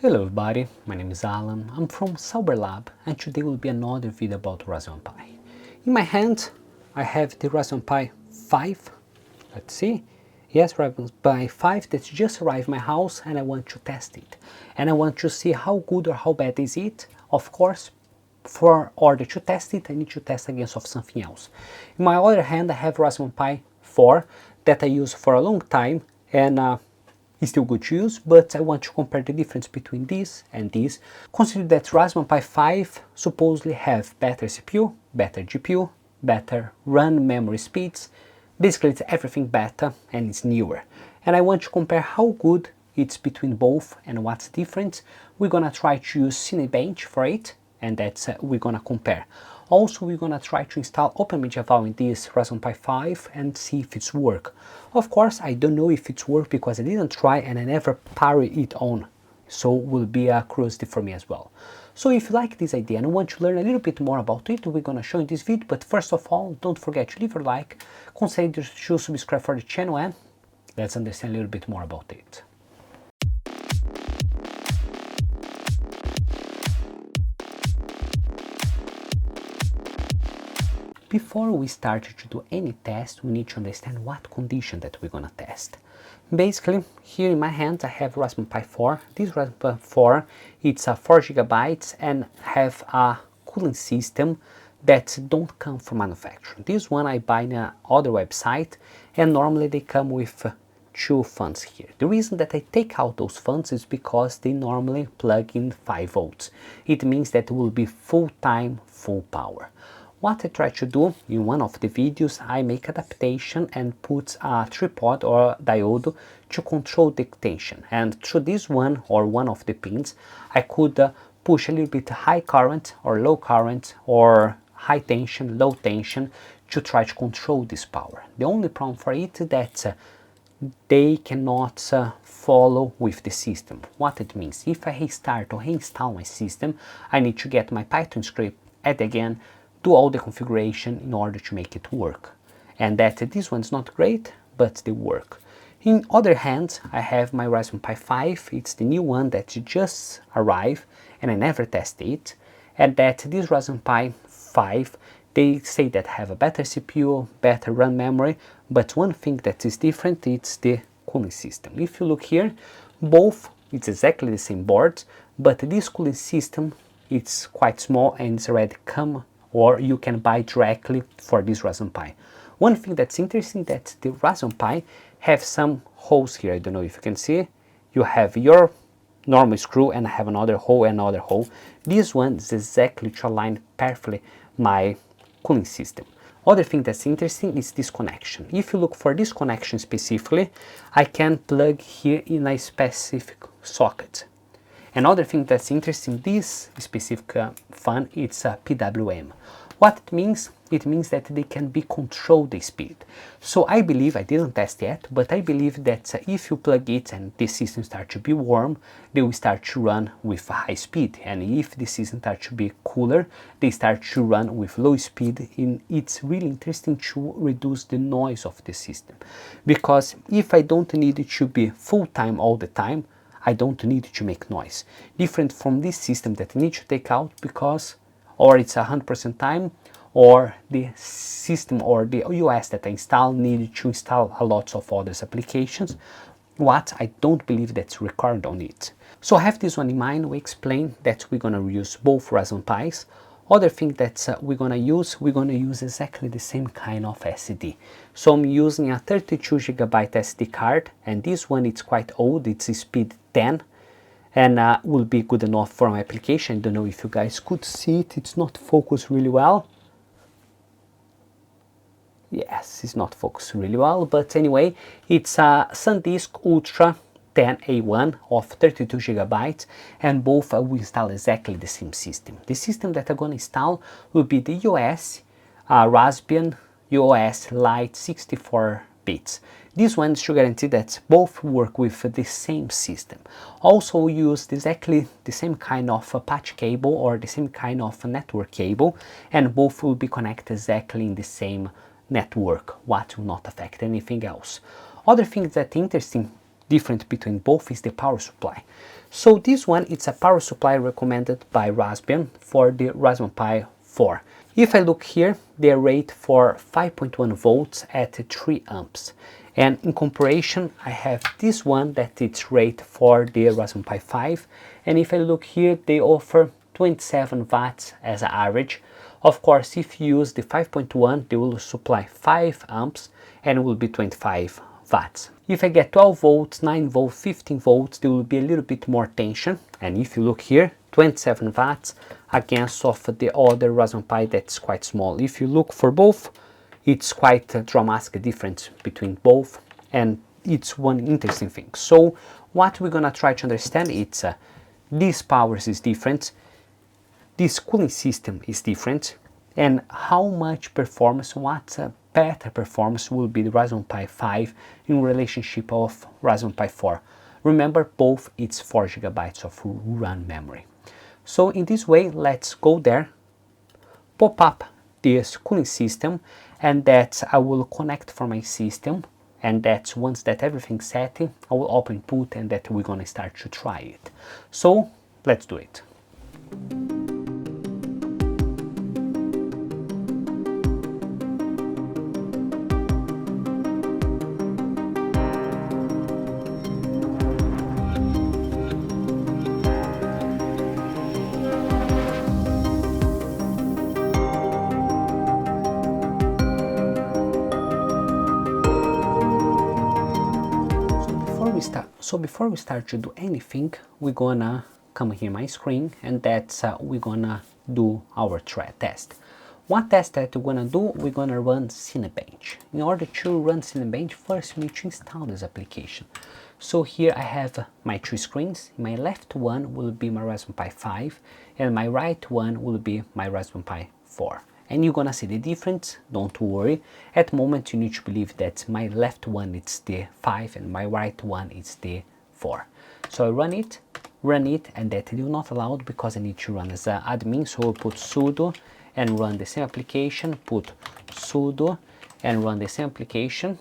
Hello everybody, my name is Alan, I'm from Sauber-Lab and today will be another video about Raspberry Pi. In my hand I have the Raspberry Pi 5, let's see, yes, Raspberry Pi 5 that just arrived my house and I want to test it. And I want to see how good or how bad is it. Of course, for order to test it I need to test against of something else. In my other hand I have Raspberry Pi 4 that I use for a long time and it's still good to use, but I want to compare the difference between this and this. Consider that Raspberry Pi 5 supposedly have better CPU, better GPU, better RAM memory speeds. Basically it's everything better and it's newer. And I want to compare how good it's between both and what's different. We're gonna try to use Sysbench for it, and that's we're gonna compare. Also, we're gonna try to install OpenMediaVault in this Raspberry Pi 5 and see if it's work. Of course, I don't know if it's work because I didn't try and I never power it on, so will be a curiosity for me as well. So if you like this idea and want to learn a little bit more about it, we're gonna show in this video. But first of all, don't forget to leave a like, consider to subscribe for the channel, and let's understand a little bit more about it. Before we start to do any test, we need to understand what condition that we're gonna test. Basically, here in my hand I have Raspberry Pi 4. This Raspberry Pi 4, it's a 4 GB and have a cooling system that don't come from manufacturer. This one I buy in other website and normally they come with two fans here. The reason that I take out those fans is because they normally plug in 5 volts. It means that it will be full time, full power. What I try to do in one of the videos, I make adaptation and put a tripod or diode to control the tension. And through this one or one of the pins, I could push a little bit high current or low current or high tension, low tension to try to control this power. The only problem for it is that they cannot follow with the system. What it means, if I restart or reinstall my system, I need to get my Python script, add again, do all the configuration in order to make it work. And that this one's not great, but they work. In other hand, I have my Raspberry Pi 5, it's the new one that just arrived and I never tested it. And that this Raspberry Pi 5, they say that have a better CPU, better RAM memory, but one thing that is different, it's the cooling system. If you look here, both, it's exactly the same board, but this cooling system, it's quite small and it's already come or you can buy directly for this Raspberry Pi. One thing that's interesting that the Raspberry Pi have some holes here. I don't know if you can see. You have your normal screw and I have another hole and another hole. This one is exactly to align perfectly my cooling system. Other thing that's interesting is this connection. If you look for this connection specifically, I can plug here in a specific socket. Another thing that's interesting, this specific fan, it's a PWM. What it means? It means that they can be control the speed. So I believe, I didn't test yet, but I believe that if you plug it and the system starts to be warm, they will start to run with a high speed. And if the system starts to be cooler, they start to run with low speed. And it's really interesting to reduce the noise of the system. Because if I don't need it to be full time all the time, I don't need to make noise. Different from this system that I need to take out because or it's 100% time or the system or the OS that I install needed to install a lot of other applications. What I don't believe that's required on it. So have this one in mind. We explain that we're gonna use both Raspberry Pis. Other thing that we're gonna use exactly the same kind of SD. So I'm using a 32 GB SD card, and this one it's quite old, it's speed 10 and will be good enough for my application. I don't know if you guys could see it, it's not focused really well. Yes, it's not focused really well, but anyway, it's a SanDisk Ultra 10A1 of 32 GB and both will install exactly the same system. The system that I'm going to install will be the US Raspbian US Lite 64 bits. This one should guarantee that both work with the same system. Also use exactly the same kind of patch cable or the same kind of network cable, and both will be connected exactly in the same network, what will not affect anything else. Other things that interesting, different between both is the power supply. So this one, it's a power supply recommended by Raspbian for the Raspberry Pi 4. If I look here, they rate for 5.1 volts at 3 amps. And in comparison, I have this one that it's rated for the Raspberry Pi 5. And if I look here, they offer 27 watts as an average. Of course, if you use the 5.1, they will supply 5 amps and it will be 25 watts. If I get 12 volts, 9 volts, 15 volts, there will be a little bit more tension. And if you look here, 27 watts against of the other Raspberry Pi that's quite small. If you look for both, it's quite a dramatic difference between both, and it's one interesting thing. So what we're gonna try to understand is this powers is different, this cooling system is different, and how much performance, what better performance will be the Raspberry Pi 5 in relationship of Raspberry Pi 4. Remember, both it's 4 GB of RAM memory. So in this way, let's go there, pop up this cooling system, and that I will connect for my system, and that's once that everything's set, I will open put and that we're gonna start to try it. So let's do it. So before we start to do anything, we're gonna come here my screen, and that's we're gonna do our test. What test that we're gonna do, we're gonna run Sysbench. In order to run Sysbench, first we need to install this application. So here I have my two screens. My left one will be my Raspberry Pi 5, and my right one will be my Raspberry Pi 4. And you're gonna see the difference, don't worry. At the moment you need to believe that my left one is the 5 and my right one is the 4. So I run it, and that will not allowed because I need to run as an admin. So I'll put sudo and run the same application, put sudo and run the same application,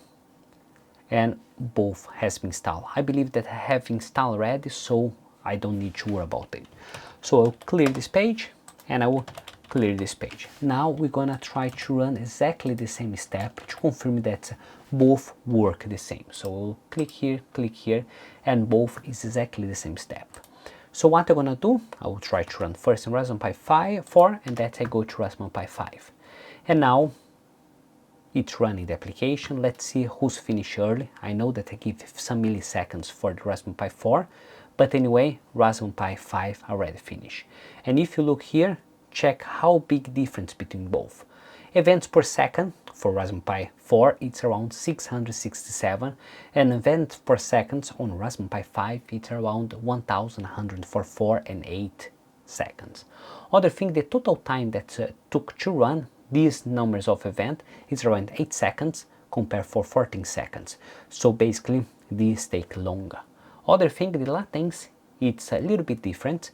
and both has been installed. I believe that I have installed already, so I don't need to worry about it. So I'll clear this page and I will clear this page. Now we're gonna try to run exactly the same step to confirm that both work the same. So we'll click here, and both is exactly the same step. So what I'm gonna do, I will try to run first in Raspberry Pi 4, and that I go to Raspberry Pi 5. And now it's running the application. Let's see who's finished early. I know that I give some milliseconds for the Raspberry Pi 4, but anyway, Raspberry Pi 5 already finished. And if you look here, check how big difference between both. Events per second for Raspberry Pi 4 it's around 667, and events per second on Raspberry Pi 5 it's around 1144 and 8 seconds. Other thing, the total time that took to run these numbers of event is around 8 seconds compared for 14 seconds. So basically these take longer. Other thing, the latency it's a little bit different.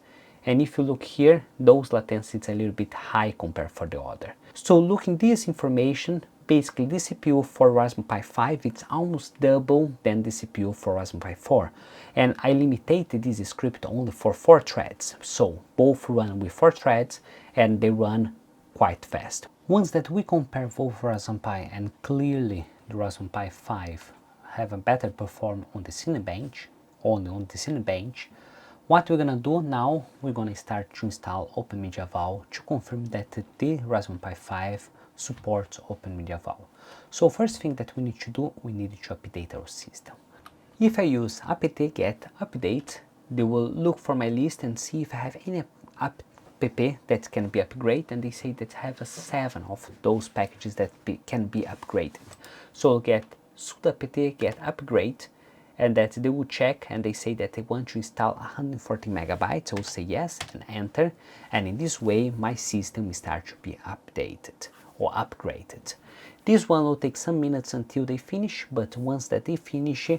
And if you look here, those latency is a little bit high compared for the other. So looking this information, basically the CPU for Raspberry Pi 5 it's almost double than the CPU for Raspberry Pi 4. And I limited this script only for 4 threads. So both run with 4 threads and they run quite fast. Once that we compare both Raspberry Pi, and clearly the Raspberry Pi 5 have a better performance on the Sysbench, only on the Sysbench. What we're gonna do now, we're gonna start to install OpenMediaVal to confirm that the Raspberry Pi 5 supports OpenMediaVal. So first thing that we need to do, we need to update our system. If I use apt-get update, they will look for my list and see if I have any app that can be upgraded, and they say that I have 7 of those packages that can be upgraded. So I'll get sudo apt-get upgrade, and that they will check, and they say that they want to install 140 megabytes. I will say yes and enter, and in this way my system will start to be updated or upgraded. This one will take some minutes until they finish, but once that they finish,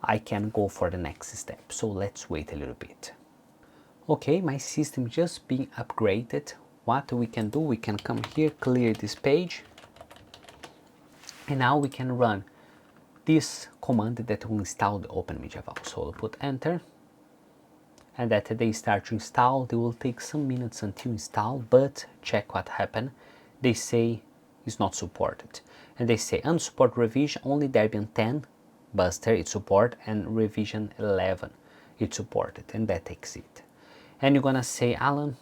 I can go for the next step. So let's wait a little bit. Okay, my system just being upgraded. What we can do, we can come here, clear this page, and now we can run this command that will install the OpenMediaVault. So I'll put enter, and that they start to install. They will take some minutes until install, but check what happened. They say it's not supported, and they say unsupport revision, only Debian 10 Buster it support and revision 11 it supported, and that takes it. And you're gonna say, Alan,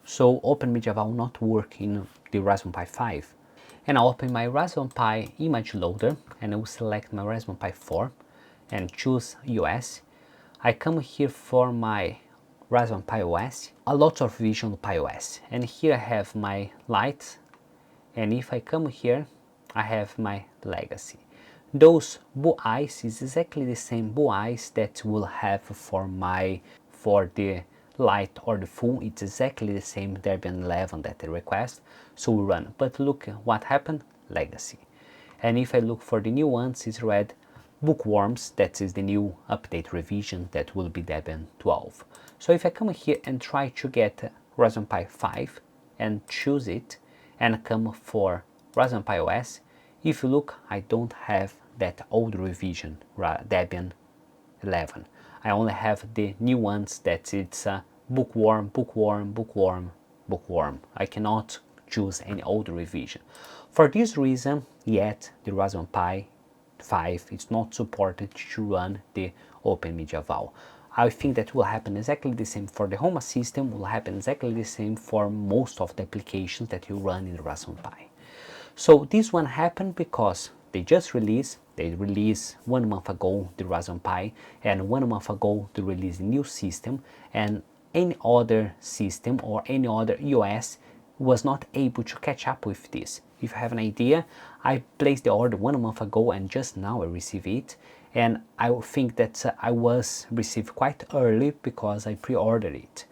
so OpenMediaVault will not work in the Raspberry Pi 5. And I'll open my Raspberry Pi image loader, and I will select my Raspberry Pi 4 and choose US. I come here for my Raspberry Pi OS, a lot of Visual Pi OS, and here I have my Lite, and if I come here, I have my Legacy. Those blue eyes is exactly the same blue eyes that we'll have for the Lite or the full. It's exactly the same Debian 11 that I request, so we run. But look what happened, Legacy. And if I look for the new ones, it's red Bookworms, that is the new update revision that will be Debian 12. So if I come here and try to get Raspberry Pi 5 and choose it and come for Raspberry Pi OS, if you look, I don't have that old revision Debian 11. I only have the new ones that it's Bookworm, Bookworm, Bookworm, Bookworm. I cannot choose any old revision. For this reason, yet the Raspberry Pi 5 is not supported to run the OpenMediaVault. I think that will happen exactly the same for the Home Assistant, will happen exactly the same for most of the applications that you run in the Raspberry Pi. So this one happened because they released 1 month ago the Raspberry Pi, and 1 month ago they released a new system, and any other system or any other OS was not able to catch up with this. If you have an idea, I placed the order 1 month ago and just now I received it, and I think that I was received quite early because I pre-ordered it.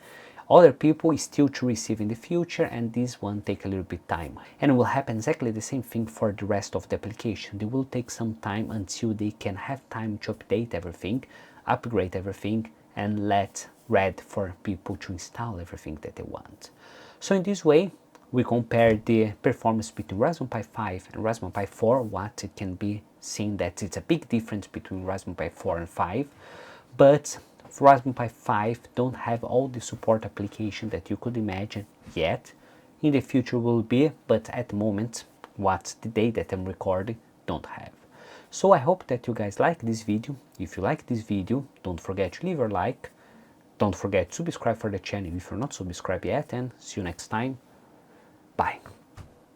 Other people still to receive in the future, and this one take a little bit time. And it will happen exactly the same thing for the rest of the application. They will take some time until they can have time to update everything, upgrade everything, and let ready for people to install everything that they want. So in this way, we compare the performance between Raspberry Pi 5 and Raspberry Pi 4. What it can be seen that it's a big difference between Raspberry Pi 4 and 5, but Raspberry Pi 5 don't have all the support application that you could imagine yet. In the future will be, but at the moment, what's the day that I'm recording, don't have. So I hope that you guys like this video. If you like this video, don't forget to leave a like. Don't forget to subscribe for the channel if you're not subscribed yet, and see you next time. Bye.